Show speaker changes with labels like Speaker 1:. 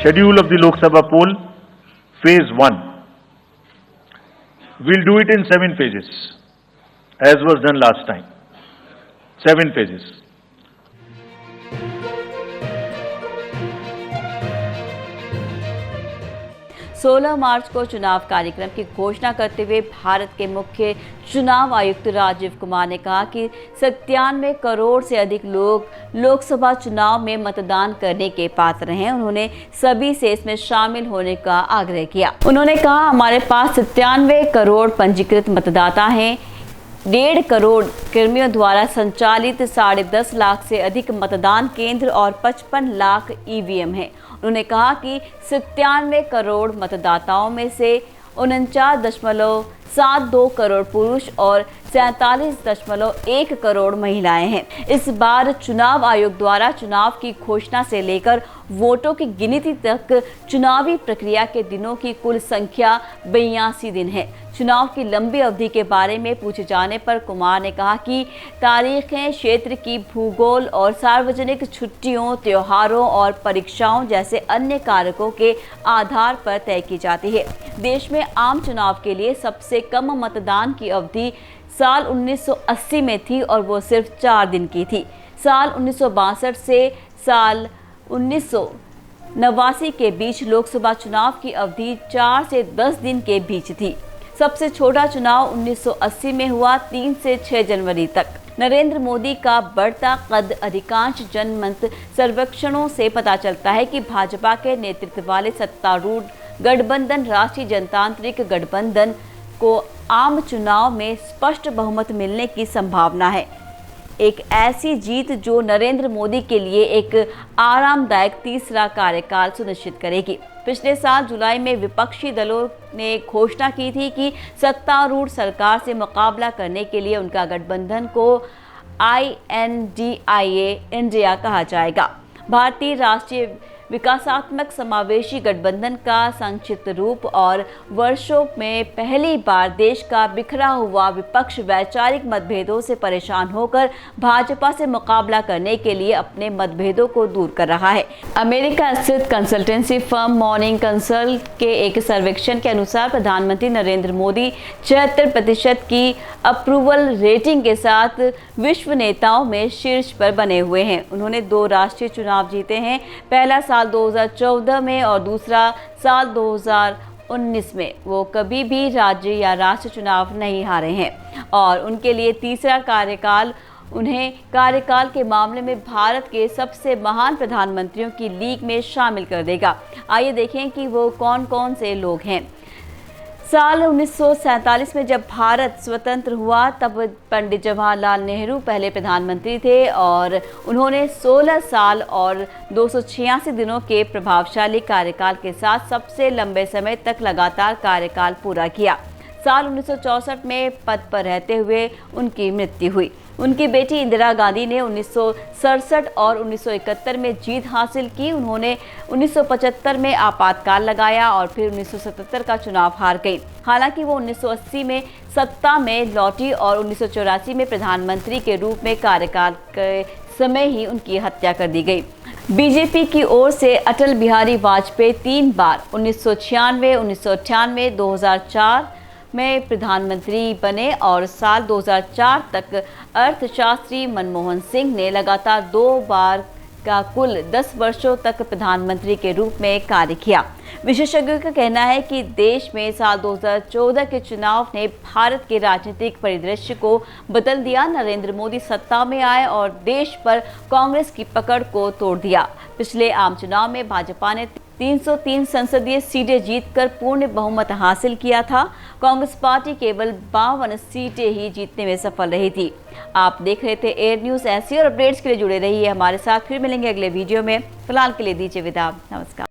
Speaker 1: schedule of the Lok Sabha poll, phase 1. We'll do it in 7 phases, as was done last time. 7 phases.
Speaker 2: सोलह मार्च को चुनाव कार्यक्रम की घोषणा करते हुए भारत के मुख्य चुनाव आयुक्त राजीव कुमार ने कहा कि 97 करोड़ से अधिक लोग लोकसभा चुनाव में मतदान करने के पात्र हैं। उन्होंने सभी से इसमें शामिल होने का आग्रह किया। उन्होंने कहा, हमारे पास 97 करोड़ पंजीकृत मतदाता हैं। 1.5 करोड़ कर्मियों द्वारा संचालित 10.5 लाख से अधिक मतदान केंद्र और 55 लाख ईवीएम हैं। उन्होंने कहा कि 97 करोड़ मतदाताओं में से 49.72 करोड़ पुरुष और 47.1 करोड़ महिलाएं हैं। इस बार चुनाव आयोग द्वारा चुनाव की घोषणा से लेकर वोटों की गिनती तक चुनावी प्रक्रिया के दिनों की कुल संख्या 82 दिन है। चुनाव की लंबी अवधि के बारे में पूछे जाने पर कुमार ने कहा कि तारीखें क्षेत्र की भूगोल और सार्वजनिक छुट्टियों, त्योहारों और परीक्षाओं जैसे अन्य कारकों के आधार पर तय की जाती है। देश में आम चुनाव के लिए सबसे कम मतदान की अवधि साल 1980 में थी और वो सिर्फ 4 दिन की थी। साल 1962 से साल 1989 के बीच लोकसभा चुनाव की अवधि 4 से 10 दिन के बीच थी। सबसे छोटा चुनाव 1980 में हुआ 3 से 6 जनवरी तक। नरेंद्र मोदी का बढ़ता कद अधिकांश जनमत सर्वेक्षणों से पता चलता है कि भाजपा के नेतृत्व वाले सत्तारूढ़ गठबंधन राष्ट्रीय जनतांत्रिक गठबंधन को आम चुनाव में स्पष्ट बहुमत मिलने की संभावना है। एक ऐसी जीत जो नरेंद्र मोदी के लिए एक आरामदायक तीसरा कार्यकाल सुनिश्चित करेगी। पिछले साल जुलाई में विपक्षी दलों ने घोषणा की थी कि सत्तारूढ़ सरकार से मुकाबला करने के लिए उनका गठबंधन को INDIA इंडिया कहा जाएगा। भारतीय राष्ट्रीय विकासात्मक समावेशी गठबंधन का संक्षिप्त रूप और वर्षों में पहली बार देश का बिखरा हुआ विपक्ष वैचारिक मतभेदों से परेशान होकर भाजपा से मुकाबला करने के लिए अपने मतभेदों को दूर कर रहा है। अमेरिका स्थित कंसल्टेंसी फर्म मॉर्निंग कंसल्ट के एक सर्वेक्षण के अनुसार प्रधानमंत्री नरेंद्र मोदी 76% की अप्रूवल रेटिंग के साथ विश्व नेताओं में शीर्ष पर बने हुए हैं। उन्होंने 2 राष्ट्रीय चुनाव जीते हैं, पहला साल 2014 में और दूसरा साल 2019 में। वो कभी भी राज्य या राष्ट्रीय चुनाव नहीं हारे हैं और उनके लिए तीसरा कार्यकाल उन्हें कार्यकाल के मामले में भारत के सबसे महान प्रधानमंत्रियों की लीग में शामिल कर देगा। आइए देखें कि वो कौन कौन से लोग हैं। साल 1947 में जब भारत स्वतंत्र हुआ तब पंडित जवाहरलाल नेहरू पहले प्रधानमंत्री थे और उन्होंने 16 साल और 286 दिनों के प्रभावशाली कार्यकाल के साथ सबसे लंबे समय तक लगातार कार्यकाल पूरा किया। साल 1964 में पद पर रहते हुए उनकी मृत्यु हुई। उनकी बेटी इंदिरा गांधी ने 1967 और 1971 में जीत हासिल की। उन्होंने 1975 में आपातकाल लगाया और फिर 1977 का चुनाव हार गई। हालांकि वो 1980 में सत्ता में लौटी और 1984 में प्रधानमंत्री के रूप में कार्यकाल के समय ही उनकी हत्या कर दी गई। बीजेपी की ओर से अटल बिहारी वाजपेयी 3 बार 1996, 1998, 2004 में प्रधानमंत्री बने और साल 2004 तक अर्थशास्त्री मनमोहन सिंह ने लगातार 2 बार का कुल 10 वर्षों तक प्रधानमंत्री के रूप में कार्य किया। विशेषज्ञों का कहना है कि देश में साल 2014 के चुनाव ने भारत के राजनीतिक परिदृश्य को बदल दिया। नरेंद्र मोदी सत्ता में आए और देश पर कांग्रेस की पकड़ को तोड़ दिया। पिछले आम चुनाव में भाजपा ने 303 संसदीय सीटें जीतकर पूर्ण बहुमत हासिल किया था। कांग्रेस पार्टी केवल 52 सीटें ही जीतने में सफल रही थी। आप देख रहे थे एयर न्यूज़। ऐसी और अपडेट्स के लिए जुड़े रहिए हमारे साथ। फिर मिलेंगे अगले वीडियो में। फिलहाल के लिए दीजिए विदा। नमस्कार।